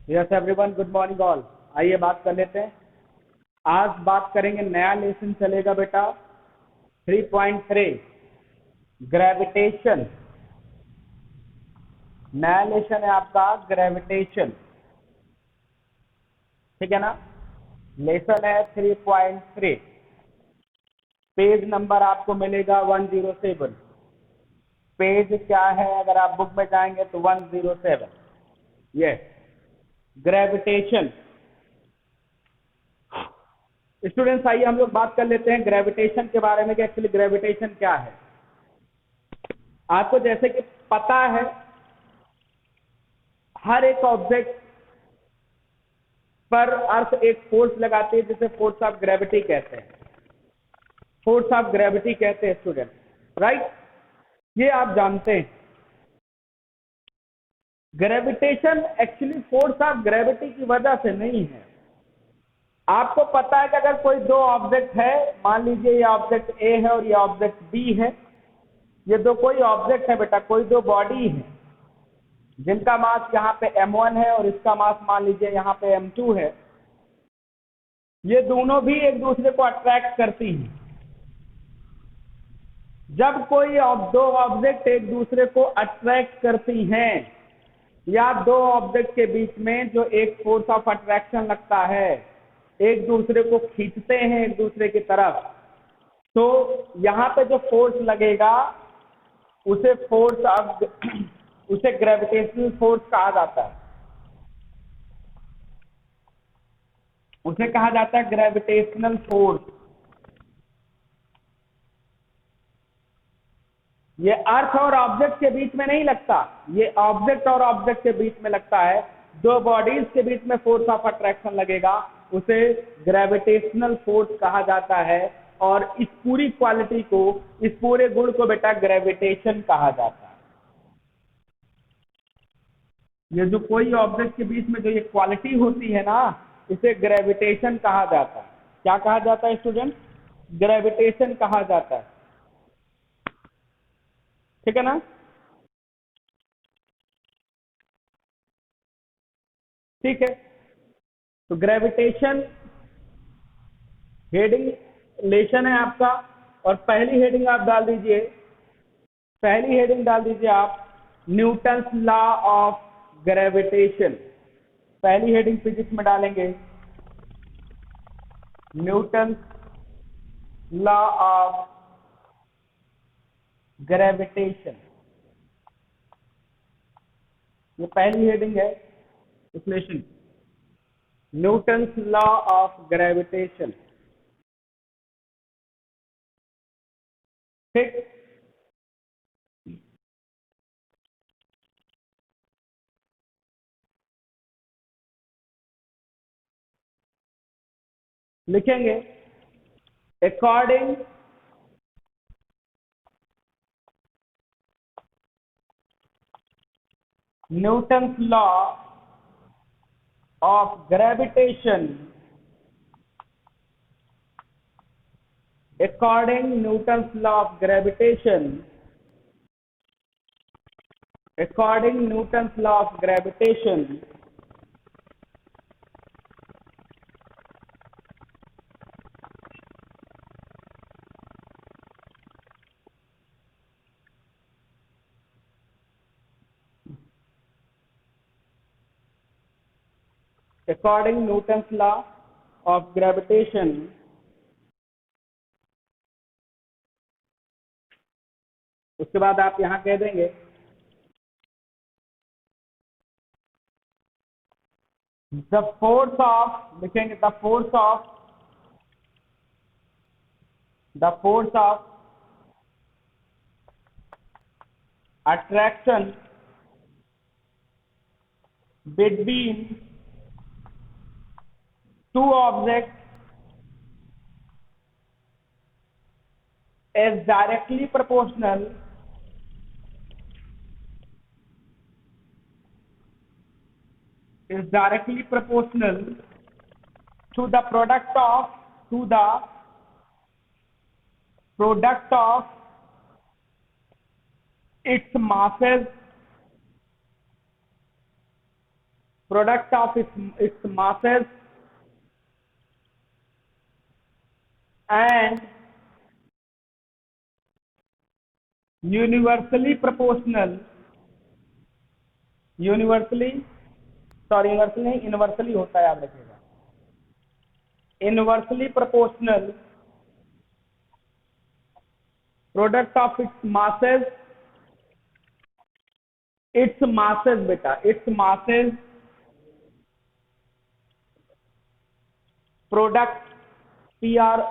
Yes everyone, good morning all. आइए बात कर लेते हैं। आज बात करेंगे, नया लेसन चलेगा बेटा 3.3 ग्रेविटेशन। नया लेसन है आपका ग्रेविटेशन, ठीक है ना। लेसन है 3.3। पेज नंबर आपको मिलेगा 107। पेज क्या है, अगर आप बुक में जाएंगे तो 107। Yes, gravitation. स्टूडेंट्स आइए हम लोग बात कर लेते हैं ग्रेविटेशन के बारे में कि एक्चुअली ग्रेविटेशन क्या है। आपको जैसे कि पता है, हर एक ऑब्जेक्ट पर अर्थ एक फोर्स लगाती है जिसे फोर्स ऑफ ग्रेविटी कहते हैं। फोर्स ऑफ ग्रेविटी कहते हैं स्टूडेंट, राइट। ये आप जानते हैं। Gravitation actually force of gravity की वजह से नहीं है। आपको पता है कि अगर कोई दो ऑब्जेक्ट है, मान लीजिए ये ऑब्जेक्ट ए है और ये ऑब्जेक्ट बी है। ये दो कोई ऑब्जेक्ट है बेटा, कोई दो बॉडी है जिनका मास यहाँ पे m1 है और इसका मास मान लीजिए यहाँ पे m2 है। ये दोनों भी एक दूसरे को अट्रैक्ट करती हैं। जब कोई दो ऑब्जेक्ट एक दूसरे को अट्रैक्ट करती हैं, या दो ऑब्जेक्ट के बीच में जो एक फोर्स ऑफ अट्रैक्शन लगता है, एक दूसरे को खींचते हैं एक दूसरे की तरफ, तो यहाँ पे जो फोर्स लगेगा उसे उसे ग्रेविटेशनल फोर्स कहा जाता है। उसे कहा जाता है ग्रेविटेशनल फोर्स। ये अर्थ और ऑब्जेक्ट के बीच में नहीं लगता, ये ऑब्जेक्ट और ऑब्जेक्ट के बीच में लगता है। दो बॉडीज के बीच में फोर्स ऑफ अट्रैक्शन लगेगा, उसे ग्रेविटेशनल फोर्स कहा जाता है। और इस पूरी क्वालिटी को, इस पूरे गुण को बेटा ग्रेविटेशन कहा जाता है। ये जो कोई ऑब्जेक्ट के बीच में जो ये क्वालिटी होती है ना, इसे ग्रेविटेशन कहा जाता है। क्या कहा जाता है स्टूडेंट? ग्रेविटेशन कहा जाता है, ठीक है ना। ठीक है, तो ग्रेविटेशन हेडिंग लेशन है आपका। और पहली हेडिंग आप डाल दीजिए, पहली हेडिंग डाल दीजिए आप न्यूटन्स लॉ ऑफ ग्रेविटेशन। पहली हेडिंग फिजिक्स में डालेंगे न्यूटन्स लॉ ऑफ ग्रेविटेशन। ये पहली हेडिंग है इस lesson, Newton's law of gravitation. ठीक, लिखेंगे according Newton's law of gravitation, according Newton's law of gravitation, according Newton's law of gravitation, according Newton's law of gravitation, उसके बाद आप यहां कह देंगे द फोर्स ऑफ, लिखेंगे the force of attraction between two object is directly proportional to the product of its masses product of its masses and universally proportional, universally नहीं, inversely होता है, याद रखिएगा, inversely proportional product of its masses बेटा, its masses product, product,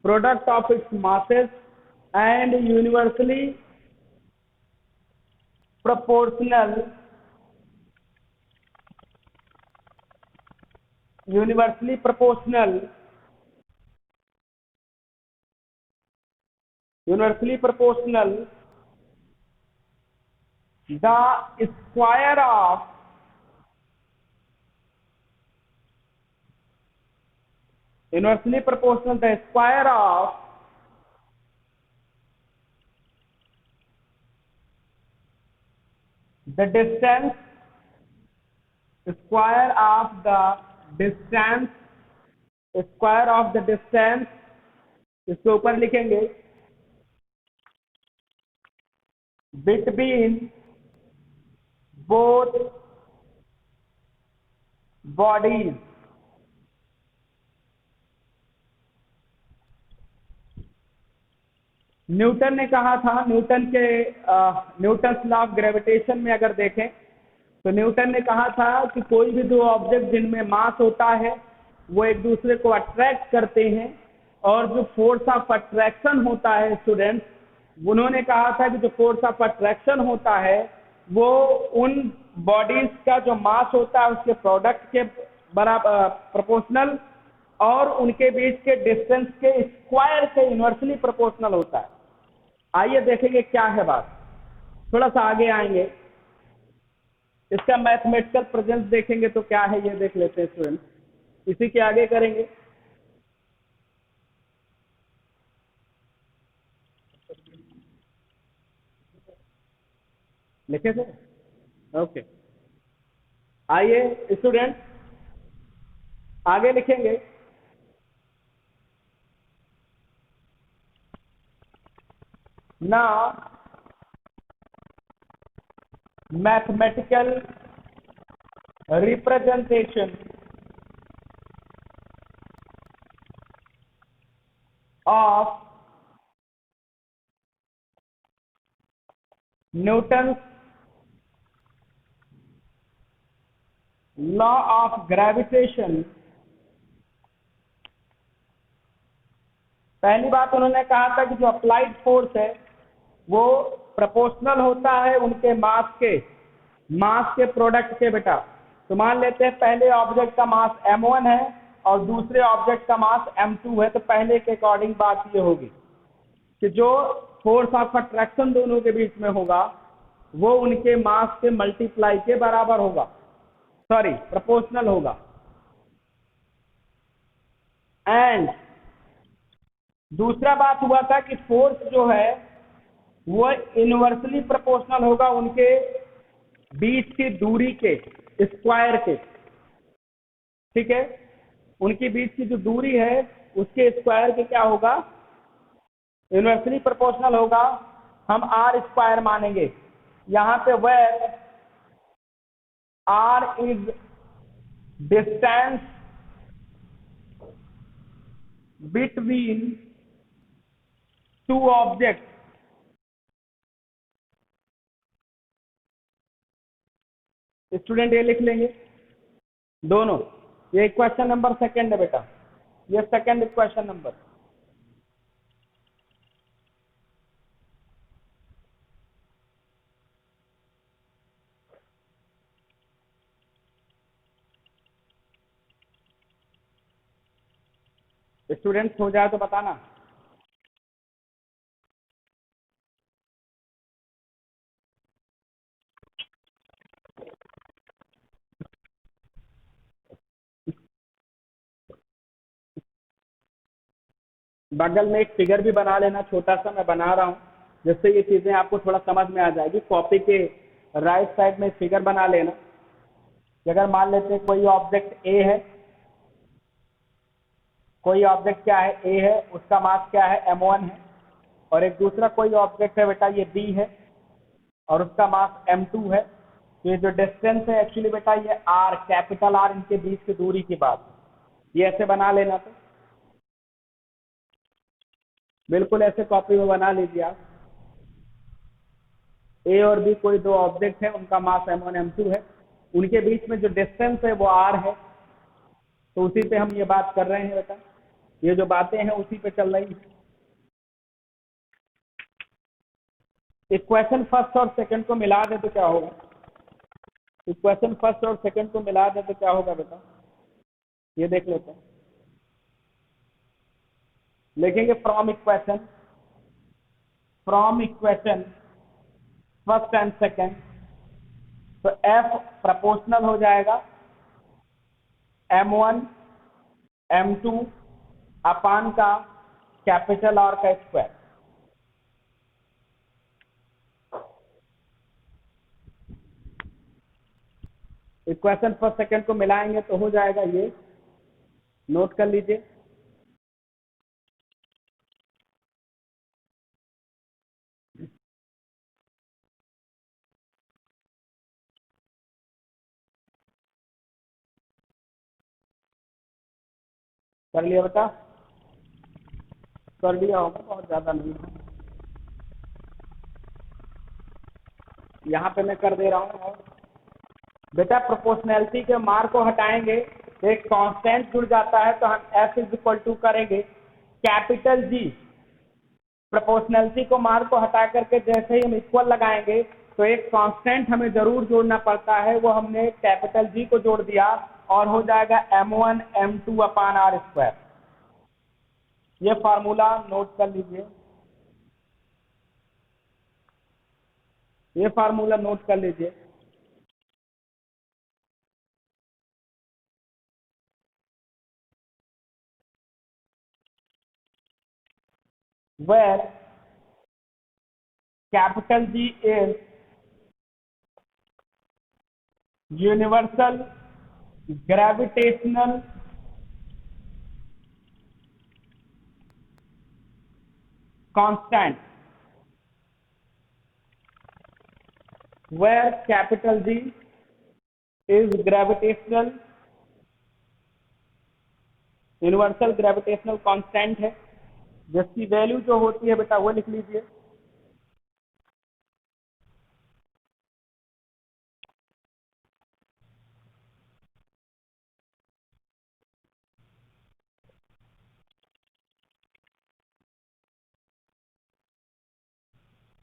product of its masses and universally proportional the square of inversely proportional the square of the distance, square of the distance, square of the distance, इसके ऊपर लिखेंगे between both bodies, Newton ने कहा था, Newton law of gravitation में अगर देखें तो न्यूटन ने कहा था कि कोई भी दो ऑब्जेक्ट जिनमें मास होता है वो एक दूसरे को अट्रैक्ट करते हैं, और जो फोर्स ऑफ अट्रैक्शन होता है स्टूडेंट्स, उन्होंने कहा था कि जो फोर्स ऑफ अट्रैक्शन होता है वो उन बॉडीज का जो मास होता है उसके प्रोडक्ट के बराबर प्रोपोर्शनल और उनके बीच के डिस्टेंस के स्क्वायर के इनवर्सली प्रोपोर्शनल होता है। आइए देखेंगे क्या है बात, थोड़ा सा आगे आएंगे, इसका मैथमेटिकल प्रेजेंस देखेंगे तो क्या है ये देख लेते हैं स्टूडेंट, इसी के आगे करेंगे। लिखे थे? ओके, आइए स्टूडेंट आगे लिखेंगे। Now mathematical representation of Newton's law of gravitation। पहली बात उन्होंने कहा था कि जो अप्लाइड फोर्स है वो प्रोपोर्शनल होता है उनके मास के प्रोडक्ट के बेटा। तो मान लेते हैं पहले ऑब्जेक्ट का मास m1 है और दूसरे ऑब्जेक्ट का मास m2 है, तो पहले के अकॉर्डिंग बात ये होगी कि जो फोर्स ऑफ अट्रैक्शन दोनों के बीच में होगा वो उनके मास के मल्टीप्लाई के बराबर होगा, प्रोपोर्शनल होगा। एंड दूसरा बात हुआ था कि फोर्स जो है वो इनवर्सली प्रोपोर्शनल होगा उनके बीच की दूरी के स्क्वायर के, ठीक है, उनके बीच की जो दूरी है उसके स्क्वायर के क्या होगा, इनवर्सली प्रोपोर्शनल होगा। हम आर स्क्वायर मानेंगे यहां पे, where R is distance between two object. Student ये लिख लेंगे दोनों, ये क्वेश्चन नंबर सेकंड है बेटा, ये सेकंड क्वेश्चन नंबर। स्टूडेंट्स हो जाए तो बताना। बगल में एक फिगर भी बना लेना, छोटा सा मैं बना रहा हूं जिससे ये चीजें आपको थोड़ा समझ में आ जाएगी। कॉपी के राइट साइड में फिगर बना लेना, कि अगर मान लेते हैं कोई ऑब्जेक्ट ए है, कोई ऑब्जेक्ट क्या है, ए है, उसका मास क्या है, m1 है, और एक दूसरा कोई ऑब्जेक्ट है बेटा ये बी है और उसका मास m2 है। तो ये जो डिस्टेंस है एक्चुअली बेटा ये r, कैपिटल R इनके बीच की दूरी की बात है। ये ऐसे बना लेना, तो बिल्कुल ऐसे कॉपी में बना लीजिए आप। ए और बी कोई दो ऑब्जेक्ट है, उनका मास m1 m2 है, उनके बीच में जो डिस्टेंस है वो r है। तो उसी पे हम ये बात कर रहे हैं बेटा, ये जो बातें हैं उसी पे चल रही है। इक्वेशन फर्स्ट और सेकंड को मिला दे तो क्या होगा, इक्वेशन फर्स्ट और सेकंड को मिला दे तो क्या होगा बेटा, ये देख लेते हैं। लिखेंगे from equation first and second, तो f प्रोपोर्शनल हो जाएगा m1 m2 अपान का कैपिटल R का स्क्वायर। इक्वेशन फर्स्ट सेकंड को मिलाएंगे तो हो जाएगा ये, नोट कर लीजिए। कर लिया बेटा, कर लिया होगा, बहुत ज्यादा नहीं है, यहाँ पे मैं कर दे रहा हूँ। बेटा प्रोपोर्शनैलिटी के मार को हटाएंगे तो एक कांस्टेंट जुड़ जाता है, तो हम f इज इक्वल टू करेंगे कैपिटल G। प्रोपोर्शनैलिटी को मार को हटा करके जैसे ही हम इक्वल लगाएंगे तो एक कांस्टेंट हमें जरूर जोड़ना पड़ता है, वो हमने कैपिटल G को जोड़ दिया और हो जाएगा m1 m2 अपान R स्क्वायर। ये फार्मूला नोट कर लीजिए, ये फार्मूला नोट कर लीजिए। where capital G is universal gravitational constant, where capital G is gravitational universal gravitational constant है, जिसकी वैल्यू जो होती है बेटा वो लिख लीजिए,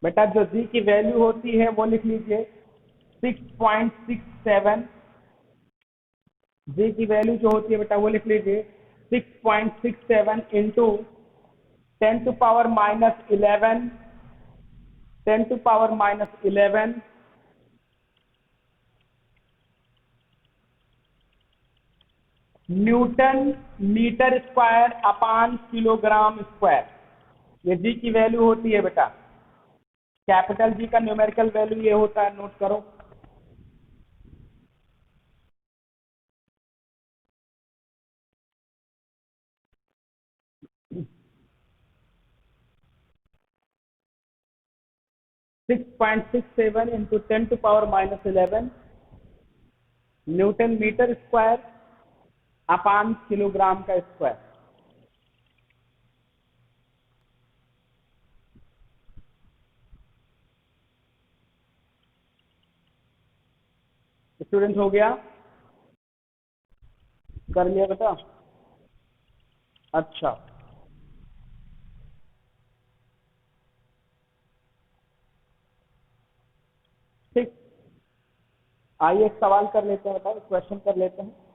बेटा जो जी की वैल्यू होती है वो लिख लीजिए 6.67। जी की वैल्यू जो होती है बेटा वो लिख लीजिए 6.67 into 10⁻11 10⁻11 newton metre square upon kilogram square. ये जी की वैल्यू होती है बेटा, कैपिटल जी का न्यूमेरिकल वैल्यू ये होता है, नोट करो। (6.67 into 10⁻11 newton metre square upon kilogram का स्क्वायर। स्टूडेंट हो गया, कर लिया बेटा, अच्छा ठीक। आइए एक सवाल कर लेते हैं बेटा, क्वेश्चन कर लेते हैं।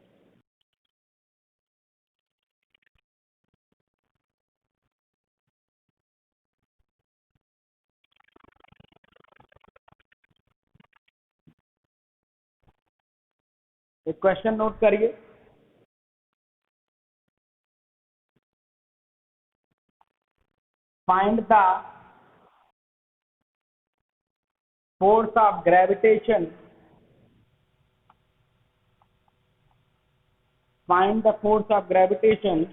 एक क्वेश्चन नोट करिए, find the force of gravitation find the force of gravitation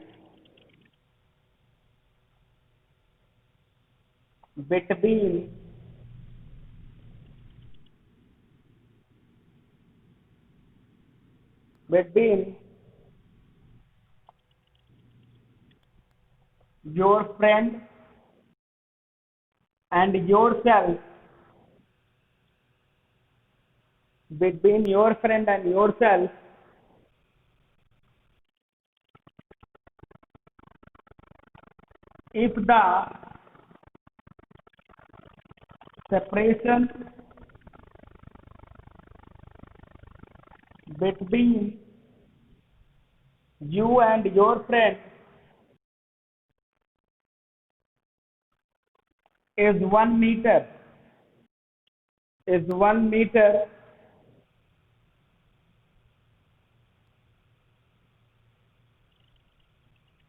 between your friend and yourself, between your friend and yourself, if the separation between you and your friend is 1 meter,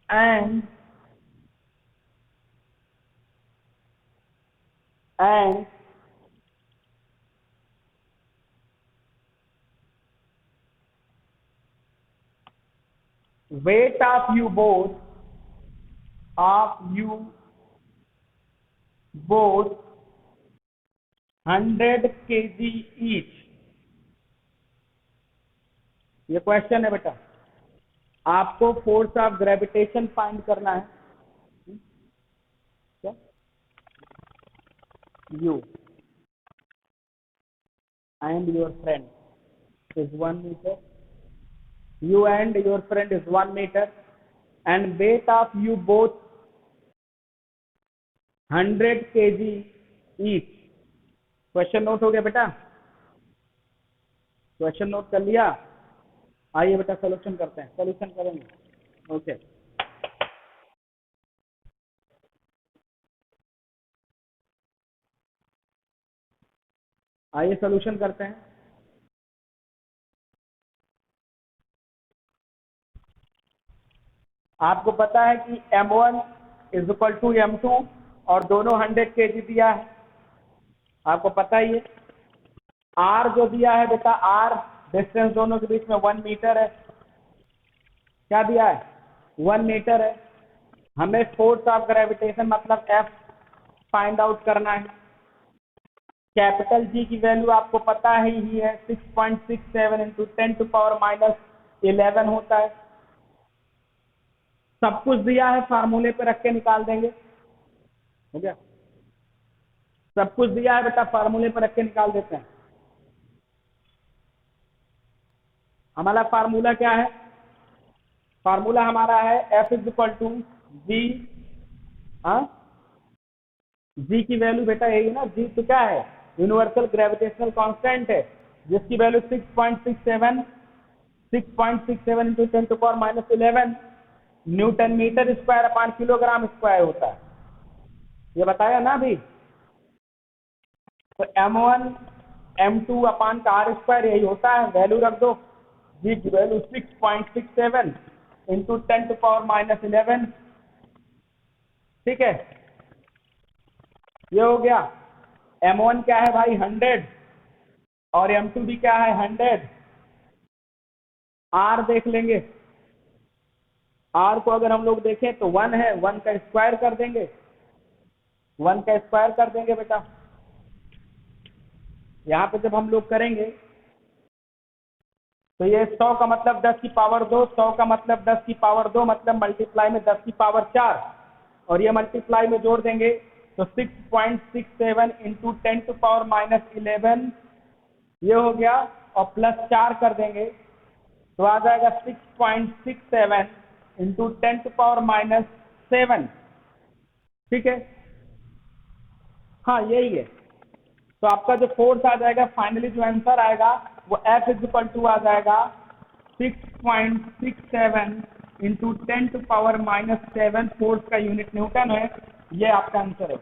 and weight of you both 100 kg each. ये question है बेटा, आपको force of gravitation find करना है. क्या? You and your friend is 1 meter. You and your friend is 1 meter, and weight of you both 100 kg each. Question note हो गया बेटा? क्वेश्चन नोट कर लिया? आइए बेटा सोल्यूशन करते हैं, सोल्यूशन करेंगे. ओके, आइए सोल्यूशन करते हैं. आपको पता है कि m1 is equal to m2 और दोनों 100 kg दिया है. आपको पता ही है. r जो दिया है बेटा, r डिस्टेंस दोनों के बीच में 1 मीटर है. क्या दिया है? 1 मीटर है. हमें फोर्स ऑफ ग्रेविटेशन मतलब F फाइंड आउट करना है. कैपिटल G की वैल्यू आपको पता ही है 6.67 इंटू 10⁻11 होता है. सब कुछ दिया है, फार्मूले पे रख के निकाल देंगे. हो गया? सब कुछ दिया है बेटा, फार्मूले पे रख के निकाल देते हैं. हमारा फार्मूला क्या है? फार्मूला हमारा है F इज इक्वल टू जी. जी की वैल्यू बेटा यही है ना. जी तो क्या है? यूनिवर्सल ग्रेविटेशनल कांस्टेंट है, जिसकी value 6.67 into 10⁻11 newton metre square upon kilogram square होता है. ये बताया ना अभी. तो m1 m2 अपान का r स्क्वायर यही होता है. वैल्यू रख दो. जी की वैल्यू 6.67 इंटू 10⁻11. ठीक है, ये हो गया. m1 क्या है भाई? 100 और m2 भी क्या है? 100. r देख लेंगे. r को अगर हम लोग देखें तो 1 है, 1 का स्क्वायर कर देंगे. 1 का स्क्वायर कर देंगे बेटा. यहाँ पे जब हम लोग करेंगे तो ये 100 का मतलब 10 की पावर 2, 100 का मतलब 10 की पावर 2, मतलब मल्टीप्लाई में 10 की पावर 4, और ये मल्टीप्लाई में जोड़ देंगे तो 6.67 इंटू 10⁻11 ये हो गया, और प्लस 4 कर देंगे तो आ जाएगा 6.67 इंटू 10⁻7. ठीक है, हाँ यही है. तो आपका जो फोर्स आ जाएगा, फाइनली जो आंसर आएगा वो F इज इक्वल टू आ जाएगा 6.67 इंटू 10⁻7. फोर्स का यूनिट न्यूटन है. ये आपका आंसर है.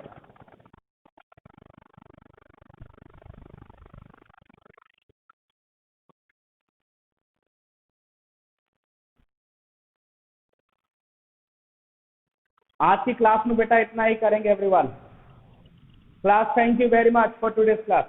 आज की क्लास में बेटा इतना ही करेंगे everyone. Class, thank you very much for today's class.